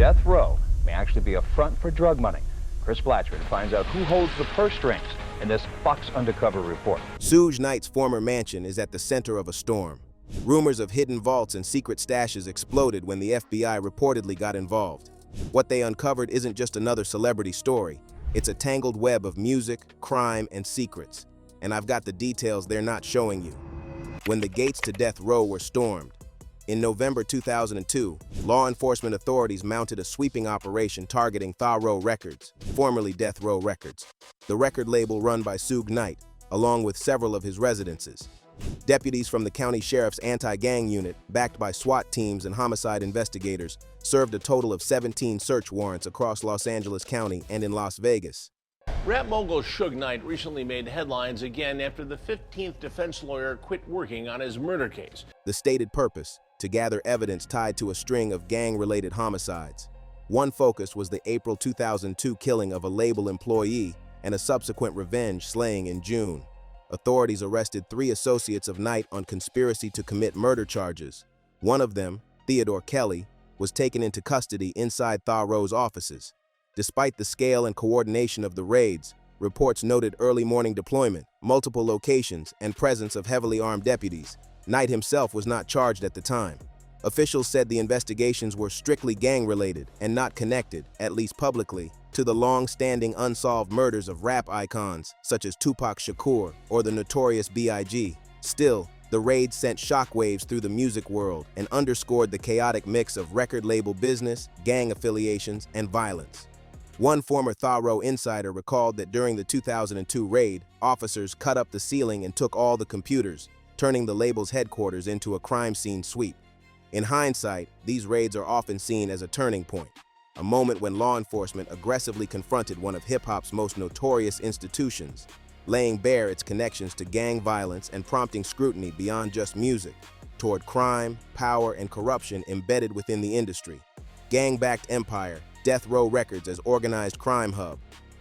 death row may actually be a front for drug money. Chris Blatchford finds out who holds the purse strings in this Fox Undercover report. Suge Knight's former mansion is at the center of a storm. Rumors of hidden vaults and secret stashes exploded when the FBI reportedly got involved. What they uncovered isn't just another celebrity story. It's a tangled web of music, crime, and secrets. And I've got the details they're not showing you. When the gates to death row were stormed, in November 2002, law enforcement authorities mounted a sweeping operation targeting Tha Row Records, formerly Death Row Records, the record label run by Suge Knight, along with several of his residences. Deputies from the county sheriff's anti-gang unit, backed by SWAT teams and homicide investigators, served a total of 17 search warrants across Los Angeles County and in Las Vegas. Rap mogul Suge Knight recently made headlines again after the 15th defense lawyer quit working on his murder case. The stated purpose: to gather evidence tied to a string of gang-related homicides. One focus was the April 2002 killing of a label employee and a subsequent revenge slaying in June. Authorities arrested 3 associates of Knight on conspiracy to commit murder charges. One of them, Theodore Kelly, was taken into custody inside Tha Row's offices. Despite the scale and coordination of the raids, reports noted early morning deployment, multiple locations, and presence of heavily armed deputies. Knight himself was not charged at the time. Officials said the investigations were strictly gang-related and not connected, at least publicly, to the long-standing unsolved murders of rap icons such as Tupac Shakur or the notorious B.I.G. Still, the raid sent shockwaves through the music world and underscored the chaotic mix of record label business, gang affiliations, and violence. One former Tha Row insider recalled that during the 2002 raid, officers cut up the ceiling and took all the computers, turning the label's headquarters into a crime scene sweep. In hindsight, these raids are often seen as a turning point, a moment when law enforcement aggressively confronted one of hip-hop's most notorious institutions, laying bare its connections to gang violence and prompting scrutiny beyond just music, toward crime, power, and corruption embedded within the industry. Gang-backed empire, Death Row Records as organized crime hub.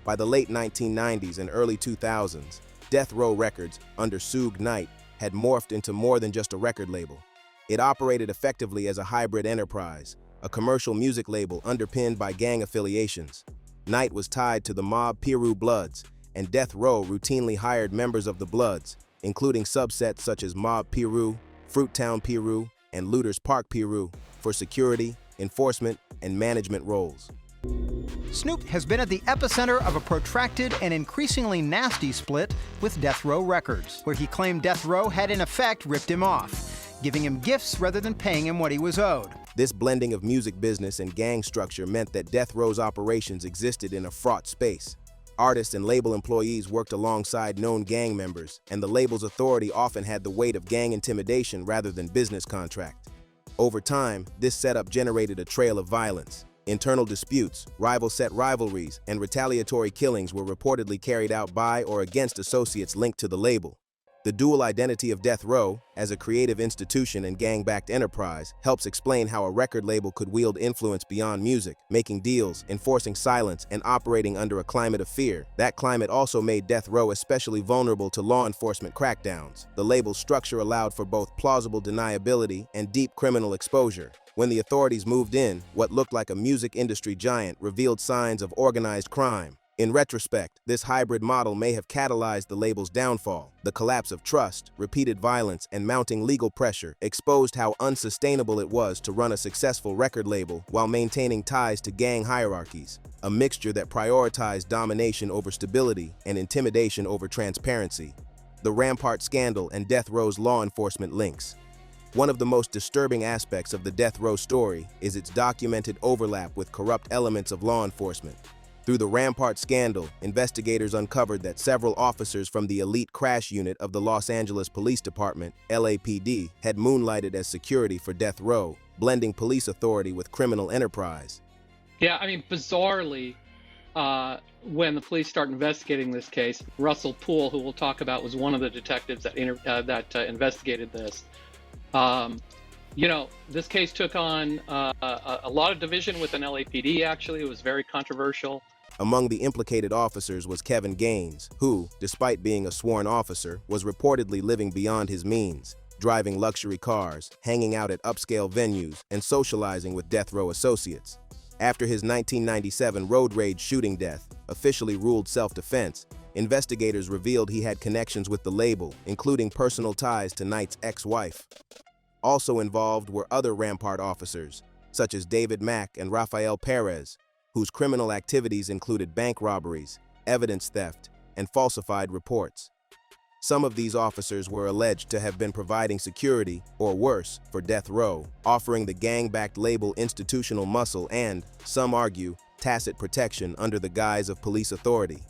By the late 1990s and early 2000s, Death Row Records, under Suge Knight, had morphed into more than just a record label. It operated effectively as a hybrid enterprise, a commercial music label underpinned by gang affiliations. Knight was tied to the mob Piru Bloods, and Death Row routinely hired members of the Bloods, including subsets such as Mob Piru, Fruittown Piru, and Looters Park Piru, for security, enforcement, and management roles. Snoop has been at the epicenter of a protracted and increasingly nasty split with Death Row Records, where he claimed Death Row had in effect ripped him off, giving him gifts rather than paying him what he was owed. This blending of music business and gang structure meant that Death Row's operations existed in a fraught space. Artists and label employees worked alongside known gang members, and the label's authority often had the weight of gang intimidation rather than business contract. Over time, this setup generated a trail of violence. Internal disputes, rival-set rivalries, and retaliatory killings were reportedly carried out by or against associates linked to the label. The dual identity of Death Row, as a creative institution and gang-backed enterprise, helps explain how a record label could wield influence beyond music, making deals, enforcing silence, and operating under a climate of fear. That climate also made Death Row especially vulnerable to law enforcement crackdowns. The label's structure allowed for both plausible deniability and deep criminal exposure. When the authorities moved in, what looked like a music industry giant revealed signs of organized crime. In retrospect, this hybrid model may have catalyzed the label's downfall. The collapse of trust, repeated violence, and mounting legal pressure exposed how unsustainable it was to run a successful record label while maintaining ties to gang hierarchies, a mixture that prioritized domination over stability and intimidation over transparency. The Rampart scandal and Death Row's law enforcement links. One of the most disturbing aspects of the Death Row story is its documented overlap with corrupt elements of law enforcement. Through the Rampart scandal, investigators uncovered that several officers from the elite crash unit of the Los Angeles Police Department, LAPD, had moonlighted as security for Death Row, blending police authority with criminal enterprise. Yeah, I mean, bizarrely, when the police start investigating this case, Russell Poole, who we'll talk about, was one of the detectives that investigated this. You know, this case took on a lot of division within LAPD, actually. It was very controversial. Among the implicated officers was Kevin Gaines, who, despite being a sworn officer, was reportedly living beyond his means, driving luxury cars, hanging out at upscale venues, and socializing with Death Row associates. After his 1997 road rage shooting death, officially ruled self-defense, investigators revealed he had connections with the label, including personal ties to Knight's ex-wife. Also involved were other Rampart officers, such as David Mack and Rafael Perez, whose criminal activities included bank robberies, evidence theft, and falsified reports. Some of these officers were alleged to have been providing security, or worse, for Death Row, offering the gang-backed label institutional muscle and, some argue, tacit protection under the guise of police authority.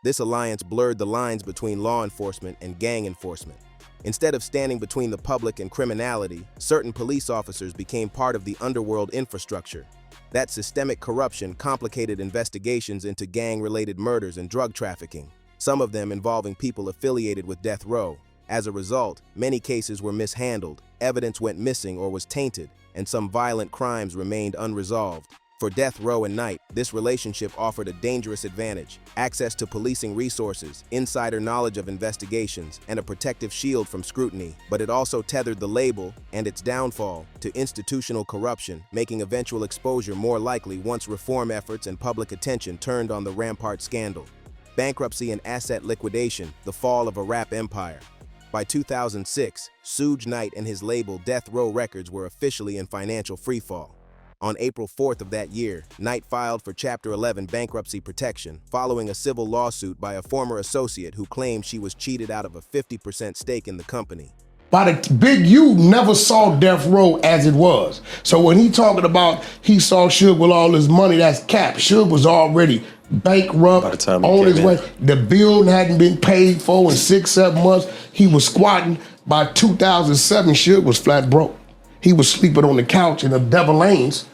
This alliance blurred the lines between law enforcement and gang enforcement. Instead of standing between the public and criminality, certain police officers became part of the underworld infrastructure. That systemic corruption complicated investigations into gang-related murders and drug trafficking, some of them involving people affiliated with Death Row. As a result, many cases were mishandled, evidence went missing or was tainted, and some violent crimes remained unresolved. For Death Row and Knight, this relationship offered a dangerous advantage: access to policing resources, insider knowledge of investigations, and a protective shield from scrutiny. But it also tethered the label and its downfall to institutional corruption, making eventual exposure more likely once reform efforts and public attention turned on the Rampart scandal. Bankruptcy and asset liquidation, the fall of a rap empire. By 2006, Suge Knight and his label Death Row Records were officially in financial freefall. On April 4th of that year, Knight filed for Chapter 11 bankruptcy protection following a civil lawsuit by a former associate who claimed she was cheated out of a 50% stake in the company. By the Big U never saw Death Row as it was. So when he talking about he saw Suge with all his money, that's cap. Suge was already bankrupt, on his way. The bill hadn't been paid for in 6-7 months. He was squatting. By 2007, Suge was flat broke. He was sleeping on the couch in the Devil Lanes.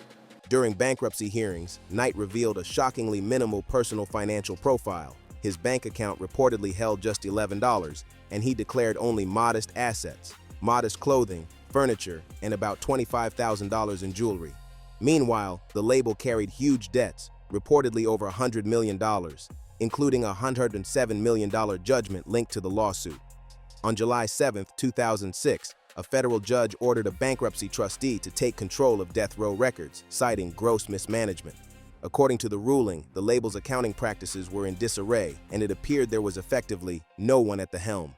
During bankruptcy hearings, Knight revealed a shockingly minimal personal financial profile. His bank account reportedly held just $11, and he declared only modest assets, modest clothing, furniture, and about $25,000 in jewelry. Meanwhile, the label carried huge debts, reportedly over $100 million, including a $107 million judgment linked to the lawsuit. On July 7, 2006, a federal judge ordered a bankruptcy trustee to take control of Death Row Records, citing gross mismanagement. According to the ruling, the label's accounting practices were in disarray, and it appeared there was effectively no one at the helm.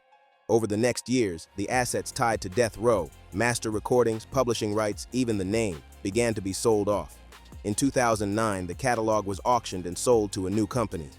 Over the next years, the assets tied to Death Row, master recordings, publishing rights, even the name, began to be sold off. In 2009, the catalog was auctioned and sold to a new company.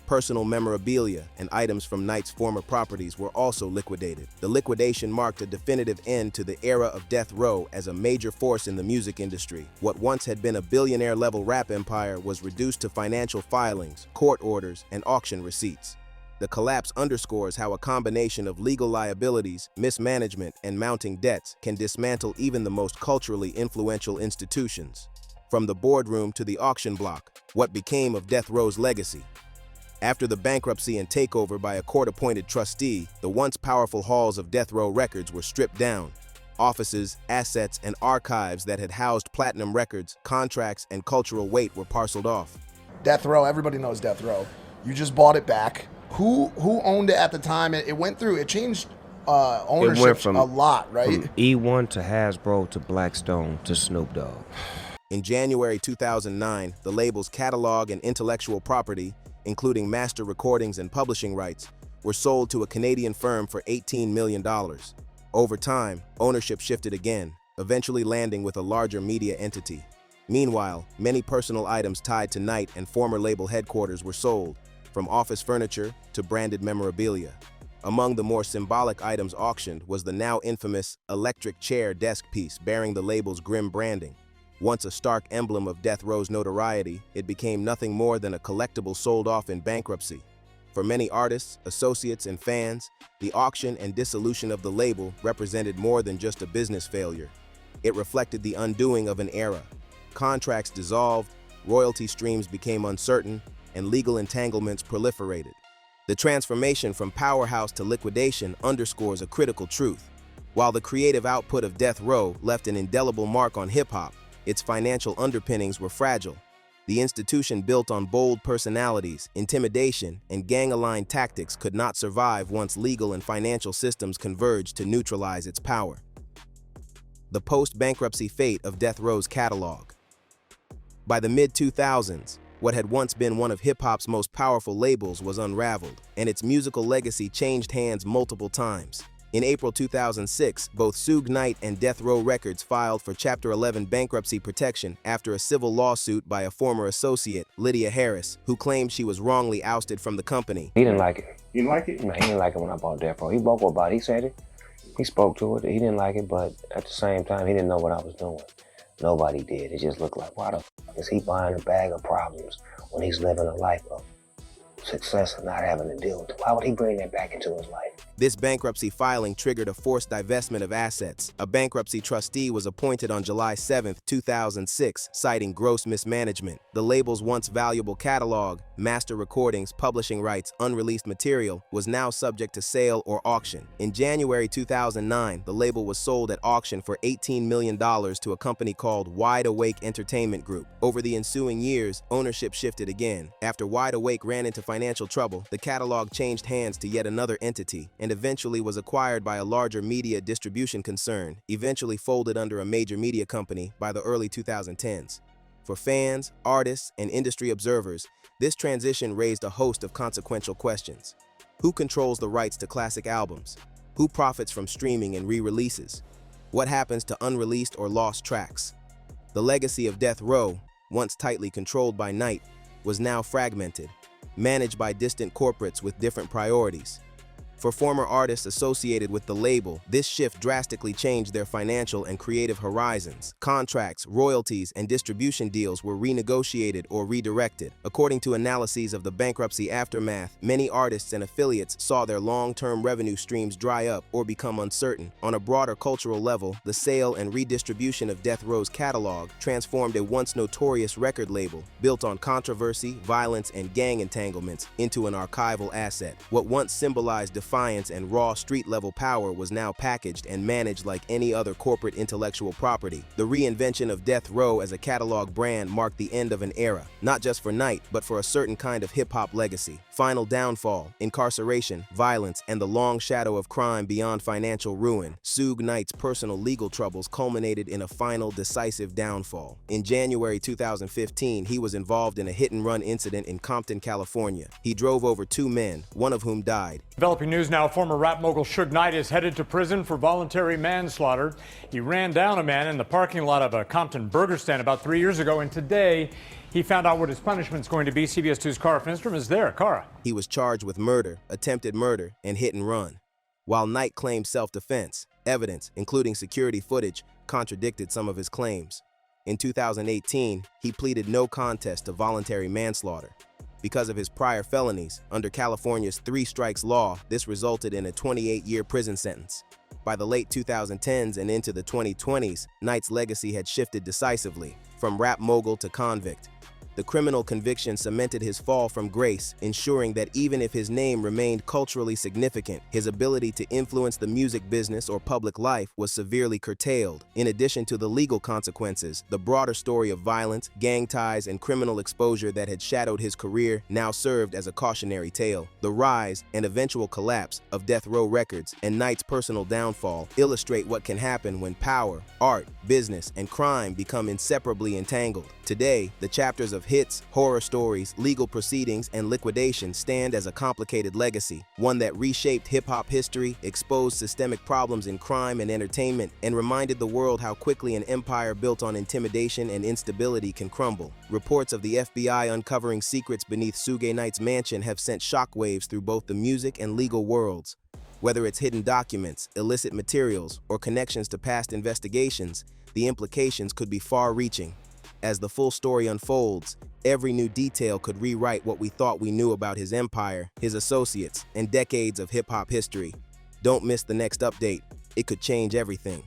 Personal memorabilia and items from Knight's former properties were also liquidated. The liquidation marked a definitive end to the era of Death Row as a major force in the music industry. What once had been a billionaire-level rap empire was reduced to financial filings, court orders, and auction receipts. The collapse underscores how a combination of legal liabilities, mismanagement, and mounting debts can dismantle even the most culturally influential institutions. From the boardroom to the auction block, what became of Death Row's legacy? After the bankruptcy and takeover by a court-appointed trustee, the once powerful halls of Death Row Records were stripped down. Offices, assets, and archives that had housed platinum records, contracts, and cultural weight were parceled off. Death Row, everybody knows Death Row. You just bought it back. Who owned it at the time? It went through, it changed ownership a lot, right? From E1 to Hasbro to Blackstone to Snoop Dogg. In January 2009, the label's catalog and intellectual property, including master recordings and publishing rights, were sold to a Canadian firm for $18 million. Over time, ownership shifted again, eventually landing with a larger media entity. Meanwhile, many personal items tied to Knight and former label headquarters were sold, from office furniture to branded memorabilia. Among the more symbolic items auctioned was the now infamous electric chair desk piece bearing the label's grim branding. Once a stark emblem of Death Row's notoriety, it became nothing more than a collectible sold off in bankruptcy. For many artists, associates, and fans, the auction and dissolution of the label represented more than just a business failure. It reflected the undoing of an era. Contracts dissolved, royalty streams became uncertain, and legal entanglements proliferated. The transformation from powerhouse to liquidation underscores a critical truth. While the creative output of Death Row left an indelible mark on hip-hop, its financial underpinnings were fragile. The institution built on bold personalities, intimidation, and gang-aligned tactics could not survive once legal and financial systems converged to neutralize its power. The post-bankruptcy fate of Death Row's catalog. By the mid-2000s, what had once been one of hip-hop's most powerful labels was unraveled, and its musical legacy changed hands multiple times. In April 2006, both Suge Knight and Death Row Records filed for Chapter 11 bankruptcy protection after a civil lawsuit by a former associate, Lydia Harris, who claimed she was wrongly ousted from the company. He didn't like it. You didn't like it? No, he didn't like it when I bought Death Row. He vocal about it. He said it. He spoke to it. He didn't like it, but at the same time, he didn't know what I was doing. Nobody did. It just looked like, why the f is he buying a bag of problems when he's living a life of success and not having to deal with it? Why would he bring that back into his life? This bankruptcy filing triggered a forced divestment of assets. A bankruptcy trustee was appointed on July 7, 2006, citing gross mismanagement. The label's once valuable catalog, master recordings, publishing rights, unreleased material, was now subject to sale or auction. In January 2009, the label was sold at auction for $18 million to a company called Wide Awake Entertainment Group. Over the ensuing years, ownership shifted again. After Wide Awake ran into financial trouble, the catalog changed hands to yet another entity, and eventually was acquired by a larger media distribution concern, eventually folded under a major media company by the early 2010s. For fans, artists, and industry observers, this transition raised a host of consequential questions. Who controls the rights to classic albums? Who profits from streaming and re-releases? What happens to unreleased or lost tracks? The legacy of Death Row, once tightly controlled by Knight, was now fragmented, managed by distant corporates with different priorities. For former artists associated with the label, this shift drastically changed their financial and creative horizons. Contracts, royalties, and distribution deals were renegotiated or redirected. According to analyses of the bankruptcy aftermath, many artists and affiliates saw their long-term revenue streams dry up or become uncertain. On a broader cultural level, the sale and redistribution of Death Row's catalog transformed a once notorious record label, built on controversy, violence, and gang entanglements, into an archival asset. What once symbolized defiance and raw street-level power was now packaged and managed like any other corporate intellectual property. The reinvention of Death Row as a catalog brand marked the end of an era, not just for Knight, but for a certain kind of hip-hop legacy. Final downfall, incarceration, violence, and the long shadow of crime beyond financial ruin. Suge Knight's personal legal troubles culminated in a final, decisive downfall. In January 2015, he was involved in a hit-and-run incident in Compton, California. He drove over 2 men, one of whom died. Developing news now, former rap mogul Suge Knight is headed to prison for voluntary manslaughter. He ran down a man in the parking lot of a Compton burger stand about 3 years ago, and today he found out what his punishment's going to be. CBS 2's Cara Finstrom is there. Cara. He was charged with murder, attempted murder, and hit and run. While Knight claimed self-defense, evidence, including security footage, contradicted some of his claims. In 2018, he pleaded no contest to voluntary manslaughter. Because of his prior felonies, under California's 3 strikes law, this resulted in a 28-year prison sentence. By the late 2010s and into the 2020s, Knight's legacy had shifted decisively, from rap mogul to convict. The criminal conviction cemented his fall from grace, ensuring that even if his name remained culturally significant, his ability to influence the music business or public life was severely curtailed. In addition to the legal consequences, the broader story of violence, gang ties, and criminal exposure that had shadowed his career now served as a cautionary tale. The rise and eventual collapse of Death Row Records and Knight's personal downfall illustrate what can happen when power, art, business, and crime become inseparably entangled. Today, the chapters of hits, horror stories, legal proceedings, and liquidation stand as a complicated legacy, one that reshaped hip-hop history, exposed systemic problems in crime and entertainment, and reminded the world how quickly an empire built on intimidation and instability can crumble. Reports of the FBI uncovering secrets beneath Suge Knight's mansion have sent shockwaves through both the music and legal worlds. Whether it's hidden documents, illicit materials, or connections to past investigations, the implications could be far-reaching. As the full story unfolds, every new detail could rewrite what we thought we knew about his empire, his associates, and decades of hip-hop history. Don't miss the next update. It could change everything.